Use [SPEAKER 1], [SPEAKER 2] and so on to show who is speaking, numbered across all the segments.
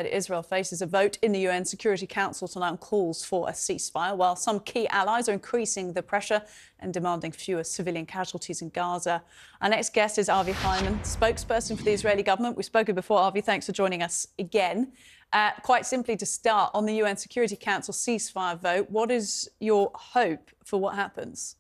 [SPEAKER 1] Israel faces a vote in the UN Security Council tonight on calls for a ceasefire, while some key allies are increasing the pressure and demanding fewer civilian casualties in Gaza. Our next guest is Avi Hyman, spokesperson for the Israeli government. We've spoken before. Avi, thanks for joining us again. Quite simply, to start, on the UN Security Council ceasefire vote, what is your hope for what happens?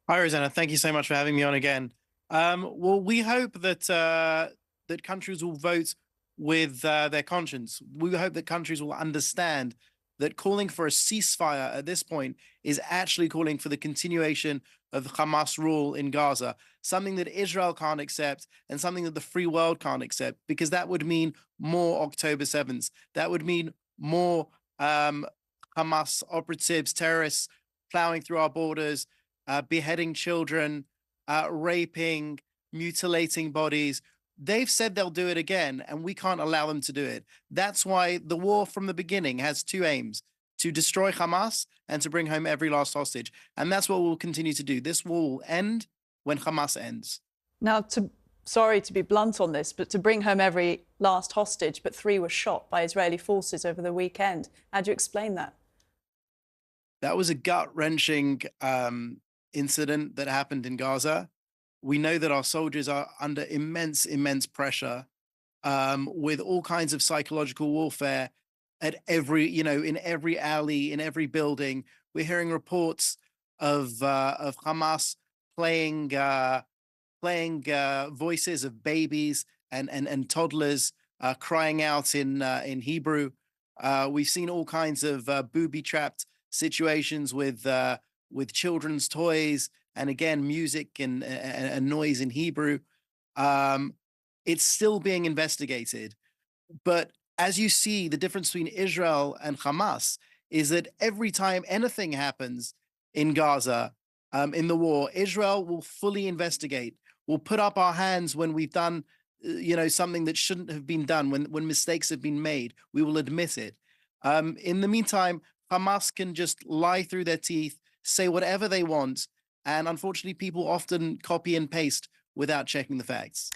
[SPEAKER 2] Hi, Rosanna. Thank you so much for having me on again. Well, we hope that that countries will vote with their conscience. We hope that countries will understand that calling for a ceasefire at this point is actually calling for the continuation of the Hamas rule in Gaza, something that Israel can't accept and something that the free world can't accept, because that would mean more October 7th. That would mean more Hamas operatives, terrorists plowing through our borders, beheading children, raping, mutilating bodies. They've said they'll do it again, and we can't allow them to do it. That's why the war from the beginning has two aims: to destroy Hamas and to bring home every last hostage. And that's what we'll continue to do. This war will end when Hamas ends.
[SPEAKER 1] Now, sorry to be blunt on this, but to bring home every last hostage, but 3 were shot by Israeli forces over the weekend. How do you explain that?
[SPEAKER 2] That was a gut-wrenching incident that happened in Gaza. We know that our soldiers are under immense pressure, with all kinds of psychological warfare at every, in every alley, in every building. We're hearing reports of Hamas playing voices of babies and toddlers crying out in Hebrew. We've seen all kinds of booby-trapped situations with children's toys, and again, music and noise in Hebrew. It's still being investigated. But as you see, the difference between Israel and Hamas is that every time anything happens in Gaza, in the war, Israel will fully investigate. We'll put up our hands when we've done, something that shouldn't have been done, when mistakes have been made. We will admit it. In the meantime, Hamas can just lie through their teeth, say whatever they want, and unfortunately, people often copy and paste without checking the facts.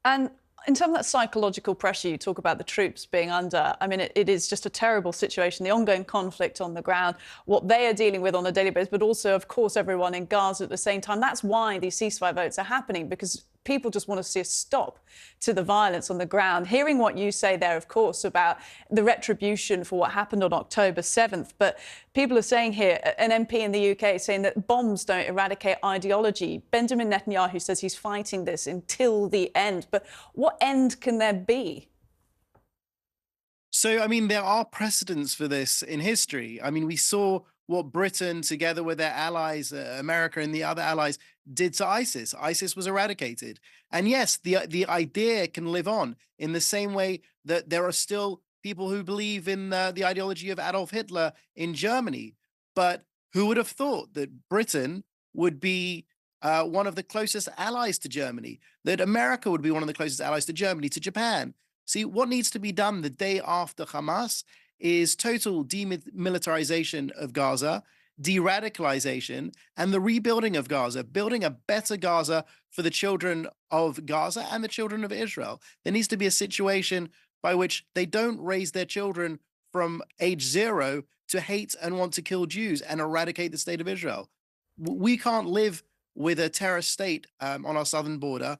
[SPEAKER 1] And in terms of that psychological pressure, you talk about the troops being under. I mean, it is just a terrible situation, the ongoing conflict on the ground, what they are dealing with on a daily basis, but also, of course, everyone in Gaza at the same time. That's why these ceasefire votes are happening, because people just want to see a stop to the violence on the ground. Hearing what you say there, of course, about the retribution for what happened on October 7th. But people are saying here, an MP in the UK is saying that bombs don't eradicate ideology. Benjamin Netanyahu says he's fighting this until the end. But what end can there be?
[SPEAKER 2] So, I mean, there are precedents for this in history. I mean, we saw what Britain, together with their allies, America and the other allies, did to ISIS. ISIS was eradicated. And yes, the idea can live on in the same way that there are still people who believe in the ideology of Adolf Hitler in Germany. But who would have thought that Britain would be one of the closest allies to Germany, that America would be one of the closest allies to Germany, to Japan? See, what needs to be done the day after Hamas is total demilitarization of Gaza, de-radicalization, and the rebuilding of Gaza, building a better Gaza for the children of Gaza and the children of Israel. There needs to be a situation by which they don't raise their children from age 0 to hate and want to kill Jews and eradicate the state of Israel. We can't live with a terrorist state on our southern border,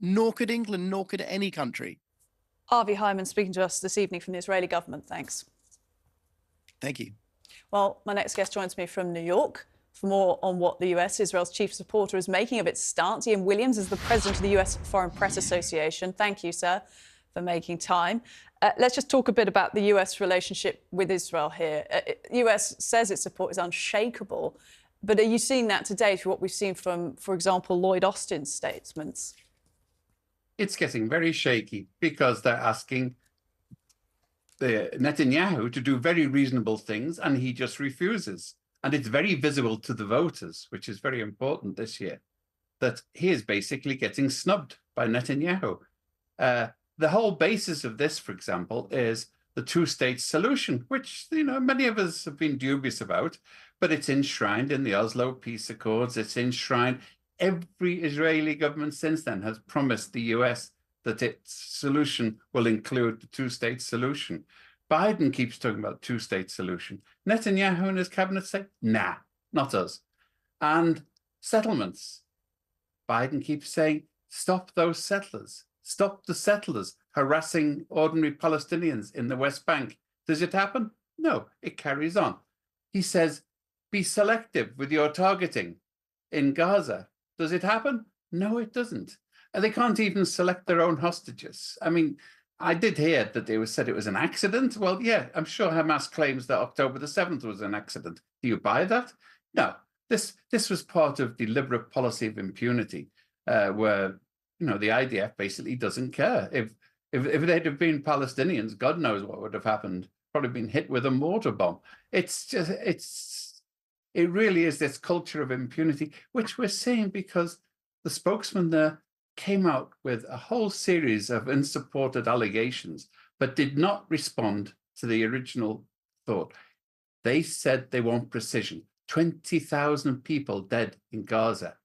[SPEAKER 2] nor could England, nor could any country.
[SPEAKER 1] Avi Hyman speaking to us this evening from the Israeli government. Thanks.
[SPEAKER 2] Thank you.
[SPEAKER 1] Well, my next guest joins me from New York for more on what the US, Israel's chief supporter, is making of its stance. Ian Williams is the president of the US Foreign Press Association. Thank you, sir, for making time. Let's just talk a bit about the US relationship with Israel here. The US says its support is unshakable. But are you seeing that today through what we've seen from, for example, Lloyd Austin's statements?
[SPEAKER 3] It's getting very shaky because they're asking Netanyahu to do very reasonable things, and he just refuses. And it's very visible to the voters, which is very important this year, that he is basically getting snubbed by Netanyahu. The whole basis of this, for example, is the two-state solution, which many of us have been dubious about, but it's enshrined in the Oslo Peace Accords. It's enshrined. Every Israeli government since then has promised the US that its solution will include the two-state solution. Biden keeps talking about two-state solution. Netanyahu and his cabinet say, nah, not us. And settlements. Biden keeps saying, stop those settlers. Stop the settlers harassing ordinary Palestinians in the West Bank. Does it happen? No, it carries on. He says, be selective with your targeting in Gaza. Does it happen? No, it doesn't. And they can't even select their own hostages. I mean, I did hear that they said it was an accident. Well, yeah, I'm sure Hamas claims that October the 7th was an accident. Do you buy that? No, this was part of deliberate policy of impunity, where, you know, the IDF basically doesn't care. If they'd have been Palestinians, God knows what would have happened. Probably been hit with a mortar bomb. It really is this culture of impunity, which we're seeing because the spokesman there came out with a whole series of unsupported allegations, but did not respond to the original thought. They said they want precision. 20,000 people dead in Gaza.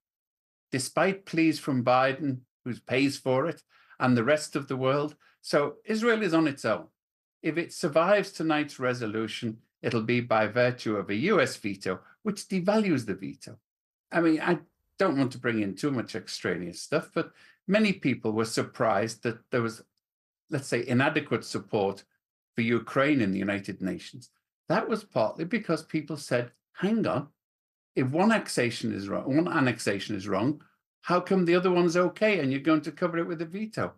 [SPEAKER 3] Despite pleas from Biden, who pays for it, and the rest of the world. So Israel is on its own. If it survives tonight's resolution, it'll be by virtue of a US veto, which devalues the veto. I mean, I don't want to bring in too much extraneous stuff, but many people were surprised that there was, let's say, inadequate support for Ukraine in the United Nations. That was partly because people said, hang on, if one annexation is wrong, how come the other one's okay and you're going to cover it with a veto?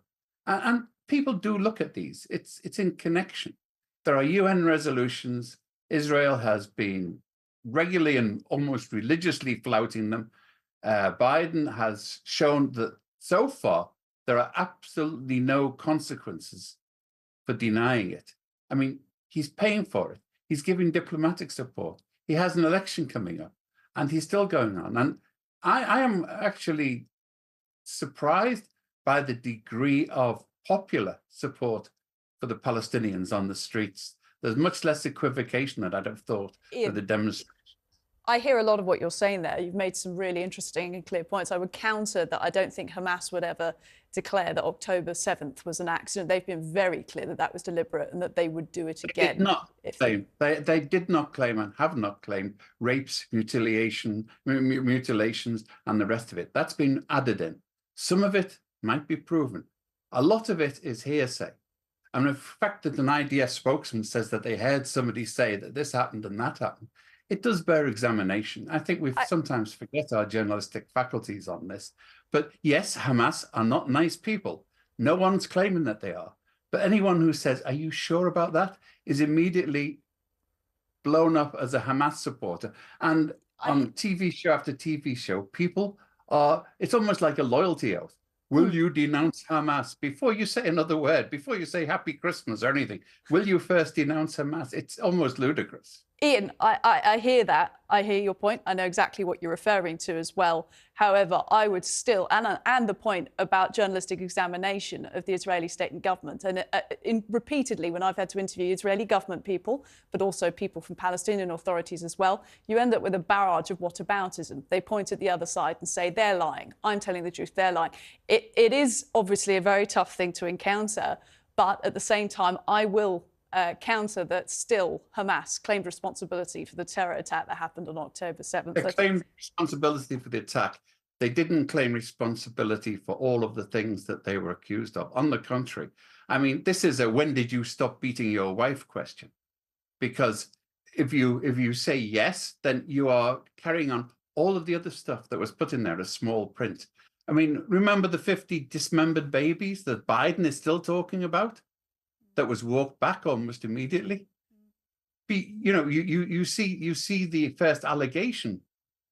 [SPEAKER 3] And people do look at these. It's in connection. There are UN resolutions. Israel has been regularly and almost religiously flouting them. Biden has shown that so far there are absolutely no consequences for denying it. I mean, he's paying for it. He's giving diplomatic support. He has an election coming up, and he's still going on. And I am actually surprised by the degree of popular support for the Palestinians on the streets. There's much less equivocation than I'd have thought for the demonstration.
[SPEAKER 1] I hear a lot of what you're saying there. You've made some really interesting and clear points. I would counter that I don't think Hamas would ever declare that October 7th was an accident. They've been very clear that that was deliberate and that they would do it again.
[SPEAKER 3] They did not claim and have not claimed rapes, mutilations, and the rest of it. That's been added in. Some of it might be proven. A lot of it is hearsay. And the fact that an IDF spokesman says that they heard somebody say that this happened and that happened, it does bear examination. I think we sometimes forget our journalistic faculties on this. But yes, Hamas are not nice people. No one's claiming that they are. But anyone who says, are you sure about that, is immediately blown up as a Hamas supporter. And on TV show after TV show, people are, it's almost like a loyalty oath. Will you denounce Hamas? Before you say another word, before you say Happy Christmas or anything, will you first denounce Hamas? It's almost ludicrous.
[SPEAKER 1] Ian, I hear that. I hear your point. I know exactly what you're referring to as well. However, I would still, and the point about journalistic examination of the Israeli state and government, and repeatedly when I've had to interview Israeli government people, but also people from Palestinian authorities as well, you end up with a barrage of whataboutism. They point at the other side and say, they're lying. I'm telling the truth, they're lying. It is obviously a very tough thing to encounter, but at the same time, I will counter that still Hamas claimed responsibility for the terror attack that happened on October 7th.
[SPEAKER 3] They claimed responsibility for the attack. They didn't claim responsibility for all of the things that they were accused of. On the contrary, I mean, this is a when did you stop beating your wife question. Because if you say yes, then you are carrying on all of the other stuff that was put in there as small print. I mean, remember the 50 dismembered babies that Biden is still talking about? That was walked back almost immediately. You see the first allegation,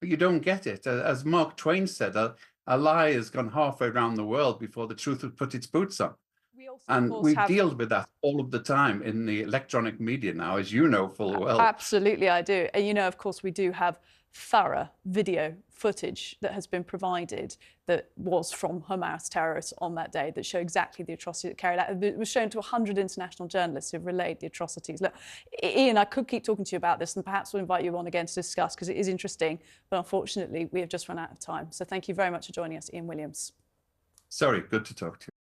[SPEAKER 3] but you don't get it. As Mark Twain said, a lie has gone halfway around the world before the truth would put its boots on. We deal with that all of the time in the electronic media now, as you know full well.
[SPEAKER 1] Absolutely, I do. And you know, of course, we do have thorough video footage that has been provided that was from Hamas terrorists on that day that show exactly the atrocity that carried out. It was shown to 100 international journalists who've relayed the atrocities. Look, Ian, I could keep talking to you about this and perhaps we'll invite you on again to discuss because it is interesting, but unfortunately we have just run out of time. So thank you very much for joining us, Ian Williams.
[SPEAKER 3] Sorry, good to talk to you.